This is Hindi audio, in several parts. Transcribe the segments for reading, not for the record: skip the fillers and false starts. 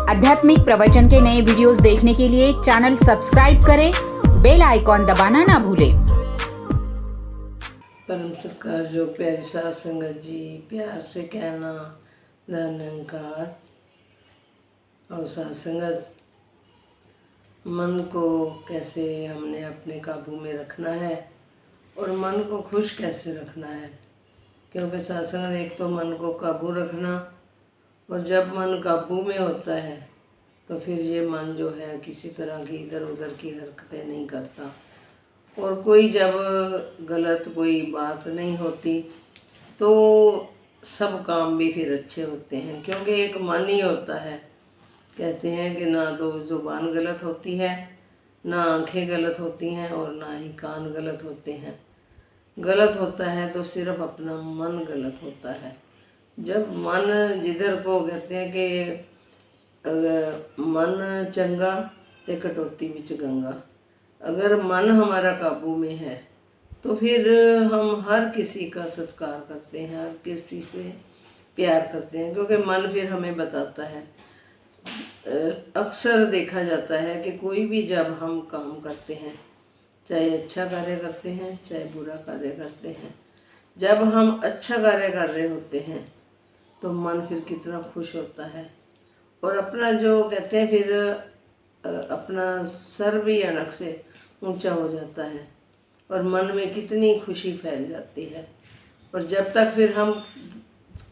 आध्यात्मिक प्रवचन के नए वीडियोस देखने के लिए चैनल सब्सक्राइब करें, बेल आइकॉन दबाना ना भूलें। परम सत्कार जो प्यारी साध संगत जी, प्यार से कहना धन अहंकार और साध संगत, मन को कैसे हमने अपने काबू में रखना है और मन को खुश कैसे रखना है। क्योंकि साध संगत, एक तो मन को काबू रखना, और जब मन काबू में होता है तो फिर ये मन जो है किसी तरह की इधर उधर की हरकतें नहीं करता, और कोई जब गलत कोई बात नहीं होती तो सब काम भी फिर अच्छे होते हैं। क्योंकि एक मन ही होता है। कहते हैं कि ना तो जुबान गलत होती है, ना आंखें गलत होती हैं, और ना ही कान गलत होते हैं। गलत होता है तो सिर्फ अपना मन गलत होता है। जब मन जिधर को कहते हैं कि मन चंगा ते कटौती बिच गंगा, अगर मन हमारा काबू में है तो फिर हम हर किसी का सत्कार करते हैं, हर किसी से प्यार करते हैं। क्योंकि मन फिर हमें बताता है। अक्सर देखा जाता है कि कोई भी जब हम काम करते हैं, चाहे अच्छा कार्य करते हैं चाहे बुरा कार्य करते हैं, जब हम अच्छा कार्य कर रहे होते हैं तो मन फिर कितना खुश होता है, और अपना जो कहते हैं फिर अपना सर भी अनक से ऊंचा हो जाता है, और मन में कितनी खुशी फैल जाती है। और जब तक फिर हम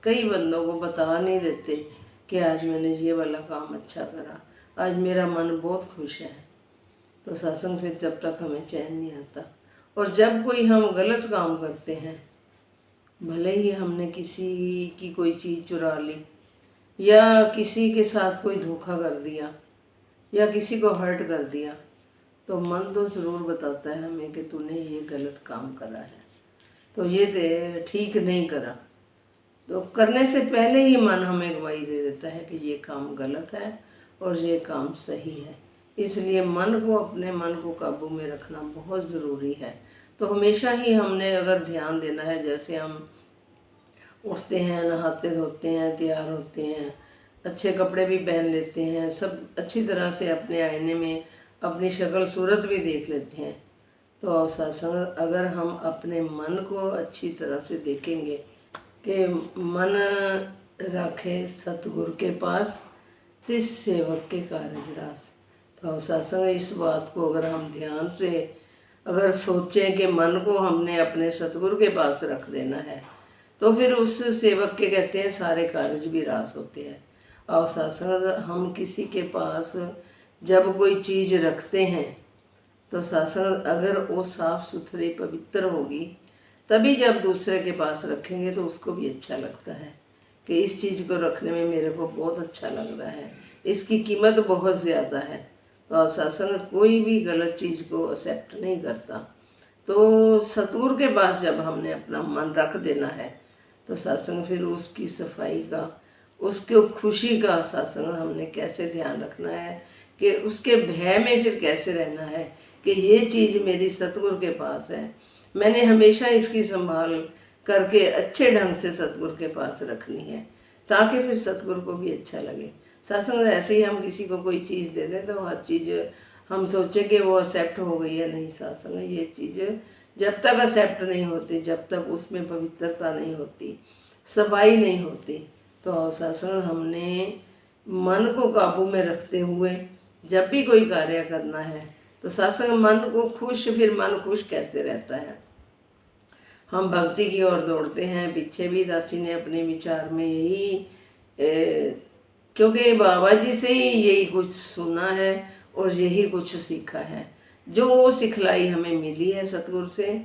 कई बंदों को बता नहीं देते कि आज मैंने ये वाला काम अच्छा करा, आज मेरा मन बहुत खुश है, तो सत्संग फिर जब तक हमें चैन नहीं आता। और जब कोई हम गलत काम करते हैं, भले ही हमने किसी की कोई चीज़ चुरा ली, या किसी के साथ कोई धोखा कर दिया, या किसी को हर्ट कर दिया, तो मन तो ज़रूर बताता है हमें कि तूने ये गलत काम करा है, तो ये ठीक नहीं करा। तो करने से पहले ही मन हमें गवाही दे देता है कि ये काम गलत है और ये काम सही है। इसलिए मन को, अपने मन को काबू में रखना बहुत ज़रूरी है। तो हमेशा ही हमने अगर ध्यान देना है, जैसे हम उठते हैं, नहाते धोते हैं, तैयार होते हैं, अच्छे कपड़े भी पहन लेते हैं, सब अच्छी तरह से अपने आईने में अपनी शक्ल सूरत भी देख लेते हैं, तो सत्संग अगर हम अपने मन को अच्छी तरह से देखेंगे कि मन रखे सतगुरु के पास, तिस सेवक के कारज रास। तो सत्संग इस बात को अगर हम ध्यान से अगर सोचें कि मन को हमने अपने सतगुरु के पास रख देना है, तो फिर उस सेवक के कहते हैं सारे कार्य भी रास होते हैं। और सत्संग हम किसी के पास जब कोई चीज़ रखते हैं तो सत्संग अगर वो साफ़ सुथरी पवित्र होगी, तभी जब दूसरे के पास रखेंगे तो उसको भी अच्छा लगता है कि इस चीज़ को रखने में मेरे को बहुत अच्छा लग रहा है, इसकी कीमत बहुत ज़्यादा है। तो सत्संग कोई भी गलत चीज़ को एक्सेप्ट नहीं करता। तो सतगुरु के पास जब हमने अपना मन रख देना है तो सत्संग फिर उसकी सफाई का, उसके खुशी का सत्संग हमने कैसे ध्यान रखना है, कि उसके भय में फिर कैसे रहना है कि ये चीज़ मेरी सतगुरु के पास है, मैंने हमेशा इसकी संभाल करके अच्छे ढंग से सतगुरु के पास रखनी है, ताकि फिर सतगुरु को भी अच्छा लगे। सत्संग ऐसे ही हम किसी को कोई चीज़ दे दें तो हर चीज़ हम सोचें कि वो एक्सेप्ट हो गई है, नहीं। सत्संग ये चीज़ जब तक एक्सेप्ट नहीं होती, जब तक उसमें पवित्रता नहीं होती, सफाई नहीं होती, तो सत्संग हमने मन को काबू में रखते हुए जब भी कोई कार्य करना है तो सत्संग मन को खुश, फिर मन खुश कैसे रहता है। हम भक्ति की ओर दौड़ते हैं। पीछे भी दासी ने अपने विचार में यही क्योंकि बाबा जी से ही यही कुछ सुना है और यही कुछ सीखा है। जो वो सिखलाई हमें मिली है सतगुरु से,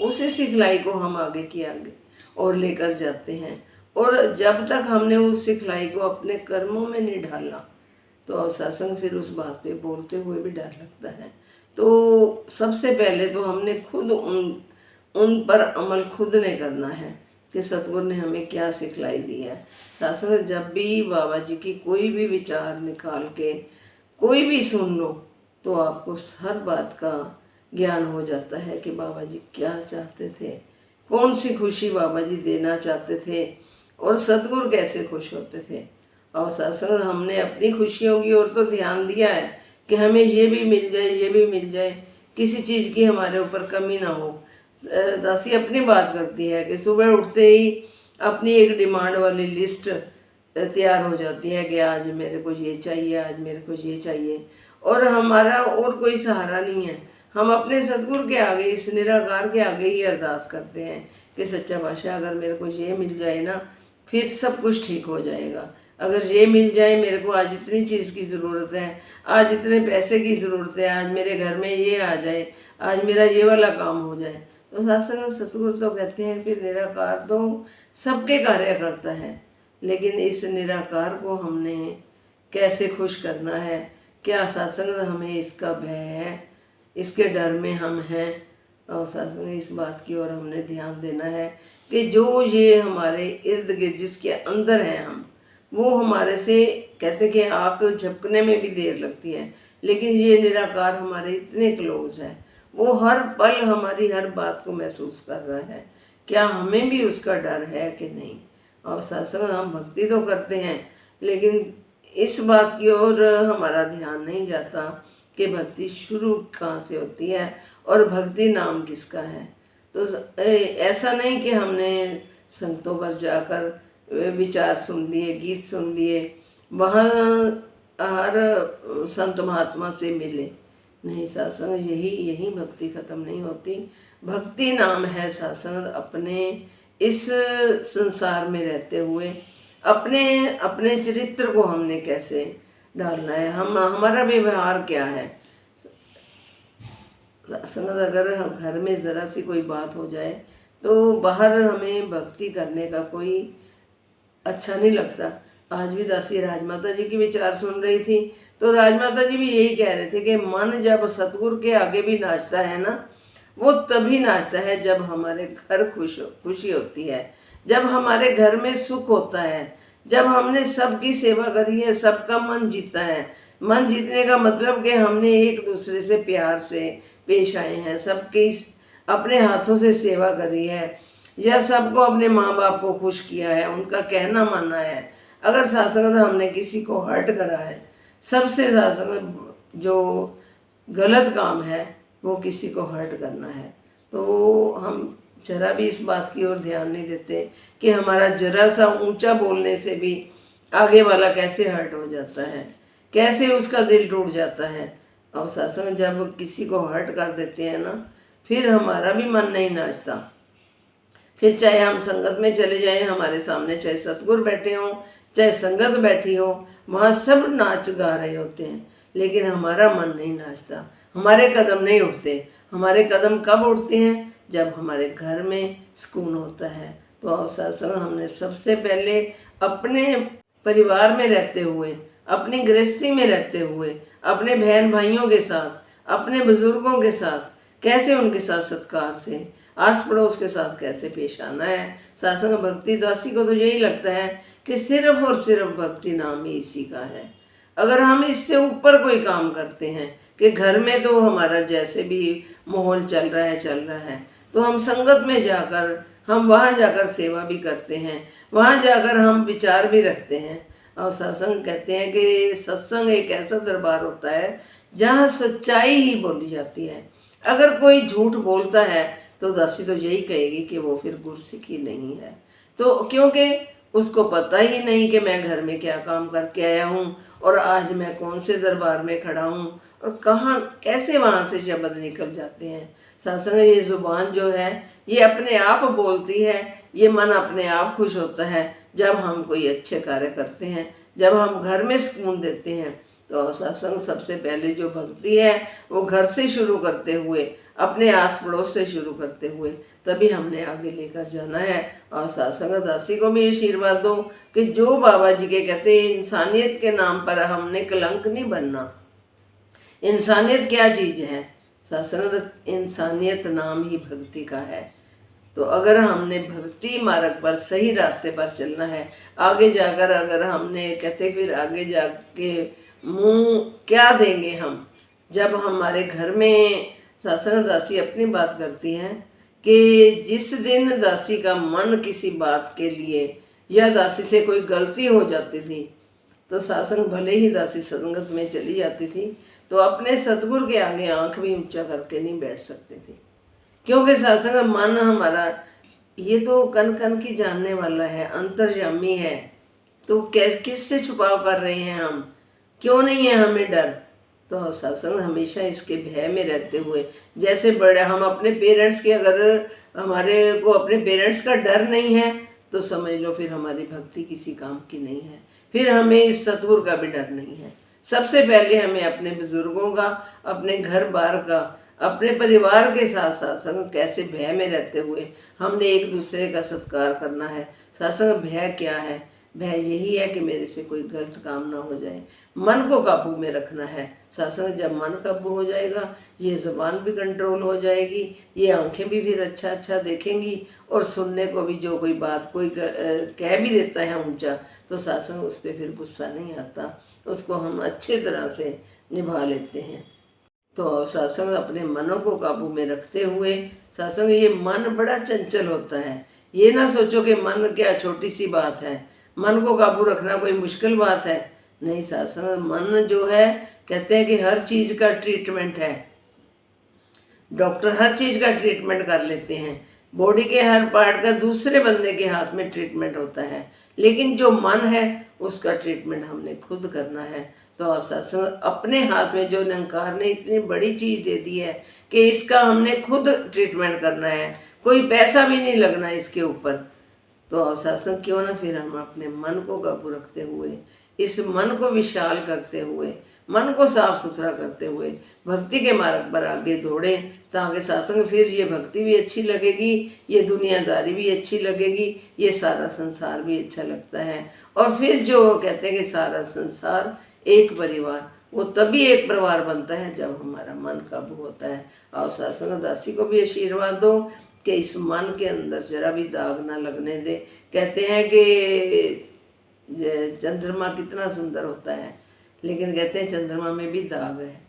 उसी सिखलाई को हम आगे की आगे और लेकर जाते हैं। और जब तक हमने उस सिखलाई को अपने कर्मों में नहीं डाला तो सत्संग फिर उस बात पे बोलते हुए भी डर लगता है। तो सबसे पहले तो हमने खुद उन पर अमल खुद ने करना है कि सतगुरु ने हमें क्या सिखलाई दी है। सत्संग जब भी बाबा जी की कोई भी विचार निकाल के कोई भी सुन लो तो आपको हर बात का ज्ञान हो जाता है कि बाबा जी क्या चाहते थे, कौन सी खुशी बाबा जी देना चाहते थे, और सतगुरु कैसे खुश होते थे। और सत्संग हमने अपनी खुशियों की ओर तो ध्यान दिया है कि हमें ये भी मिल जाए, ये भी मिल जाए, किसी चीज़ की हमारे ऊपर कमी ना हो। दासी अपनी बात करती है कि सुबह उठते ही अपनी एक डिमांड वाली लिस्ट तैयार हो जाती है कि आज मेरे को ये चाहिए, आज मेरे को ये चाहिए, और हमारा और कोई सहारा नहीं है। हम अपने सतगुरु के आगे, इस निराकार के आगे ही अरदास करते हैं कि सच्चा बादशाह अगर मेरे को ये मिल जाए ना, फिर सब कुछ ठीक हो जाएगा। अगर ये मिल जाए, मेरे को आज इतनी चीज़ की ज़रूरत है, आज इतने पैसे की ज़रूरत है, आज मेरे घर में ये आ जाए, आज मेरा ये वाला काम हो जाए। तो सत्संग सतगुरु तो कहते हैं फिर निराकार तो सबके कार्य करता है, लेकिन इस निराकार को हमने कैसे खुश करना है, क्या सत्संग हमें इसका भय है, इसके डर में हम हैं। और सत्संग इस बात की ओर हमने ध्यान देना है कि जो ये हमारे इर्द गिर्द जिसके अंदर हैं हम, वो हमारे से कहते कि आँख झपकने में भी देर लगती है, लेकिन ये निराकार हमारे इतने क्लोज है, वो हर पल हमारी हर बात को महसूस कर रहा है। क्या हमें भी उसका डर है कि नहीं? और सत्संग हम भक्ति तो करते हैं, लेकिन इस बात की ओर हमारा ध्यान नहीं जाता कि भक्ति शुरू कहाँ से होती है और भक्ति नाम किसका है। तो ऐसा नहीं कि हमने संतों पर जाकर विचार सुन लिए, गीत सुन लिए, वहाँ हर संत महात्मा से मिले, नहीं। सत्संग यही भक्ति खत्म नहीं होती। भक्ति नाम है सत्संग अपने इस संसार में रहते हुए अपने चरित्र को हमने कैसे डालना है, हमारा व्यवहार क्या है। सत्संग अगर घर में ज़रा सी कोई बात हो जाए तो बाहर हमें भक्ति करने का कोई अच्छा नहीं लगता। आज भी दासी राजमाता जी की विचार सुन रही थी, तो राजमाता जी भी यही कह रहे थे कि मन जब सतगुरु के आगे भी नाचता है ना, वो तभी नाचता है जब हमारे घर खुशी होती है, जब हमारे घर में सुख होता है, जब हमने सबकी सेवा करी है, सबका मन जीता है। मन जीतने का मतलब कि हमने एक दूसरे से प्यार से पेश आए हैं, सबकी अपने हाथों से सेवा करी है, या सबको अपने माँ बाप को खुश किया है, उनका कहना माना है। अगर सत्संग हमने किसी को हर्ट करा है, सबसे सत्संग जो गलत काम है वो किसी को हर्ट करना है, तो हम जरा भी इस बात की ओर ध्यान नहीं देते कि हमारा जरा सा ऊंचा बोलने से भी आगे वाला कैसे हर्ट हो जाता है, कैसे उसका दिल टूट जाता है। और सत्संग जब किसी को हर्ट कर देते हैं ना, फिर हमारा भी मन नहीं नाचता। फिर चाहे हम संगत में चले जाएं, हमारे सामने चाहे सतगुरु बैठे हों, चाहे संगत बैठी हो, वहाँ सब नाच गा रहे होते हैं, लेकिन हमारा मन नहीं नाचता, हमारे कदम नहीं उठते। हमारे कदम कब उठते हैं? जब हमारे घर में सुकून होता है। तो सत्संग हमने सबसे पहले अपने परिवार में रहते हुए, अपनी गृहस्थी में रहते हुए, अपने बहन भाइयों के साथ, अपने बुजुर्गों के साथ कैसे उनके साथ सत्कार से, आस पड़ोस के साथ कैसे पेश आना है। सत्संग भक्ति दासी को तो यही लगता है कि सिर्फ और सिर्फ भक्ति नाम ही इसी का है। अगर हम इससे ऊपर कोई काम करते हैं कि घर में तो हमारा जैसे भी माहौल चल रहा है, तो हम संगत में जाकर, हम वहाँ जाकर सेवा भी करते हैं, वहाँ जाकर हम विचार भी रखते हैं। और सत्संग कहते हैं कि सत्संग एक ऐसा दरबार होता है जहाँ सच्चाई ही बोली जाती है। अगर कोई झूठ बोलता है तो दासी तो यही कहेगी कि वो फिर गुरसिखी नहीं है। तो क्योंकि उसको पता ही नहीं कि मैं घर में क्या काम करके आया हूँ और आज मैं कौन से दरबार में खड़ा हूँ और कहाँ कैसे वहाँ से शब्द निकल जाते हैं। सत्संग ये ज़ुबान जो है ये अपने आप बोलती है, ये मन अपने आप खुश होता है जब हम कोई अच्छे कार्य करते हैं, जब हम घर में सुकून देते हैं। तो सत्संग सबसे पहले जो भक्ति है वो घर से शुरू करते हुए, अपने आस पड़ोस से शुरू करते हुए, तभी हमने आगे लेकर जाना है। और सत्संग दासी को भी आशीर्वाद दो कि जो बाबा जी के कहते हैं इंसानियत के नाम पर हमने कलंक नहीं बनना। इंसानियत क्या चीज़ है? सत्संग इंसानियत नाम ही भक्ति का है। तो अगर हमने भक्ति मार्ग पर, सही रास्ते पर चलना है, आगे जाकर अगर हमने कहते फिर आगे जाके मुँह क्या देंगे हम, जब हमारे घर में सत्संग दासी अपनी बात करती हैं कि जिस दिन दासी का मन किसी बात के लिए या दासी से कोई गलती हो जाती थी तो सत्संग भले ही दासी संगत में चली जाती थी तो अपने सतगुरु के आगे आंख भी ऊंचा करके नहीं बैठ सकते थे, क्योंकि सत्संग मन हमारा ये तो कन कन की जानने वाला है, अंतर्यामी है। तो किससे छुपाव कर रहे हैं हम, क्यों नहीं है हमें डर? तो सत्संग हमेशा इसके भय में रहते हुए, जैसे बड़े हम अपने पेरेंट्स के, अगर हमारे को अपने पेरेंट्स का डर नहीं है तो समझ लो फिर हमारी भक्ति किसी काम की नहीं है, फिर हमें इस सतगुरु का भी डर नहीं है। सबसे पहले हमें अपने बुजुर्गों का, अपने घर बार का, अपने परिवार के साथ सत्संग कैसे भय में रहते हुए हमने एक दूसरे का सत्कार करना है। सत्संग भय क्या है? भय यही है कि मेरे से कोई गलत काम ना हो जाए, मन को काबू में रखना है। सत्संग जब मन काबू हो जाएगा, ये ज़ुबान भी कंट्रोल हो जाएगी, ये आंखें भी फिर अच्छा अच्छा देखेंगी, और सुनने को भी जो कोई बात कोई कह भी देता है ऊंचा, तो सत्संग उस पर फिर गुस्सा नहीं आता, उसको हम अच्छे तरह से निभा लेते हैं। तो सत्संग अपने मनों को काबू में रखते हुए, सत्संग ये मन बड़ा चंचल होता है। ये ना सोचो कि मन क्या छोटी सी बात है, मन को काबू रखना कोई मुश्किल बात है, नहीं। सत्संग मन जो है, कहते हैं कि हर चीज़ का ट्रीटमेंट है, डॉक्टर हर चीज़ का ट्रीटमेंट कर लेते हैं, बॉडी के हर पार्ट का दूसरे बंदे के हाथ में ट्रीटमेंट होता है, लेकिन जो मन है उसका ट्रीटमेंट हमने खुद करना है। तो सत्संग अपने हाथ में, जो निरंकार ने इतनी बड़ी चीज़ दे दी है कि इसका हमने खुद ट्रीटमेंट करना है, कोई पैसा भी नहीं लगना इसके ऊपर। तो सत्संग क्यों ना फिर हम अपने मन को काबू रखते हुए, इस मन को विशाल करते हुए, मन को साफ सुथरा करते हुए भक्ति के मार्ग पर आगे दौड़ें, ताकि सत्संग फिर ये भक्ति भी अच्छी लगेगी, ये दुनियादारी भी अच्छी लगेगी, ये सारा संसार भी अच्छा लगता है। और फिर जो कहते हैं कि सारा संसार एक परिवार, वो तभी एक परिवार बनता है जब हमारा मन काबू होता है। और सत्संग दासी को भी आशीर्वाद दो कि इस मन के अंदर जरा भी दाग ना लगने दे। कहते हैं कि चंद्रमा कितना सुंदर होता है, लेकिन कहते हैं चंद्रमा में भी दाग है।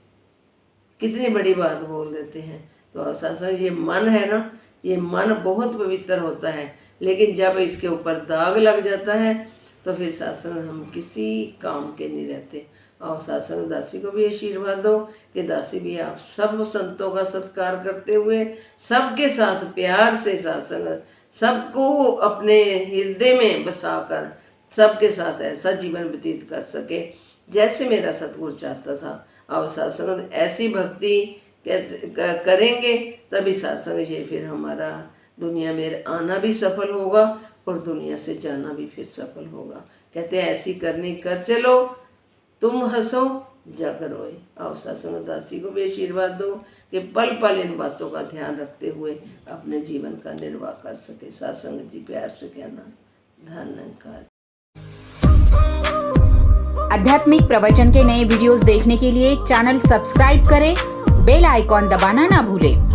कितनी बड़ी बात बोल देते हैं। तो सत्संग ये मन है ना, ये मन बहुत पवित्र होता है, लेकिन जब इसके ऊपर दाग लग जाता है तो फिर सत्संग हम किसी काम के नहीं रहते। और सत्संग दासी को भी आशीर्वाद दो कि दासी भी आप सब संतों का सत्कार करते हुए, सबके साथ प्यार से सत्संग, सबको अपने हृदय में बसाकर सबके साथ ऐसा जीवन व्यतीत कर सके जैसे मेरा सतगुरु चाहता था। और सत्संग ऐसी भक्ति करेंगे तभी सत्संग ये फिर हमारा दुनिया में आना भी सफल होगा और दुनिया से जाना भी फिर सफल होगा। कहते हैं ऐसी करनी कर चलो, तुम हंसो जग रोए। और सत्संग दासी को भी आशीर्वाद दो कि पल पल इन बातों का ध्यान रखते हुए अपने जीवन का निर्वाह कर सके। सत्संग जी प्यार से कहना, धन्यवाद। आध्यात्मिक प्रवचन के नए वीडियोस देखने के लिए चैनल सब्सक्राइब करें, बेल आइकॉन दबाना ना भूलें।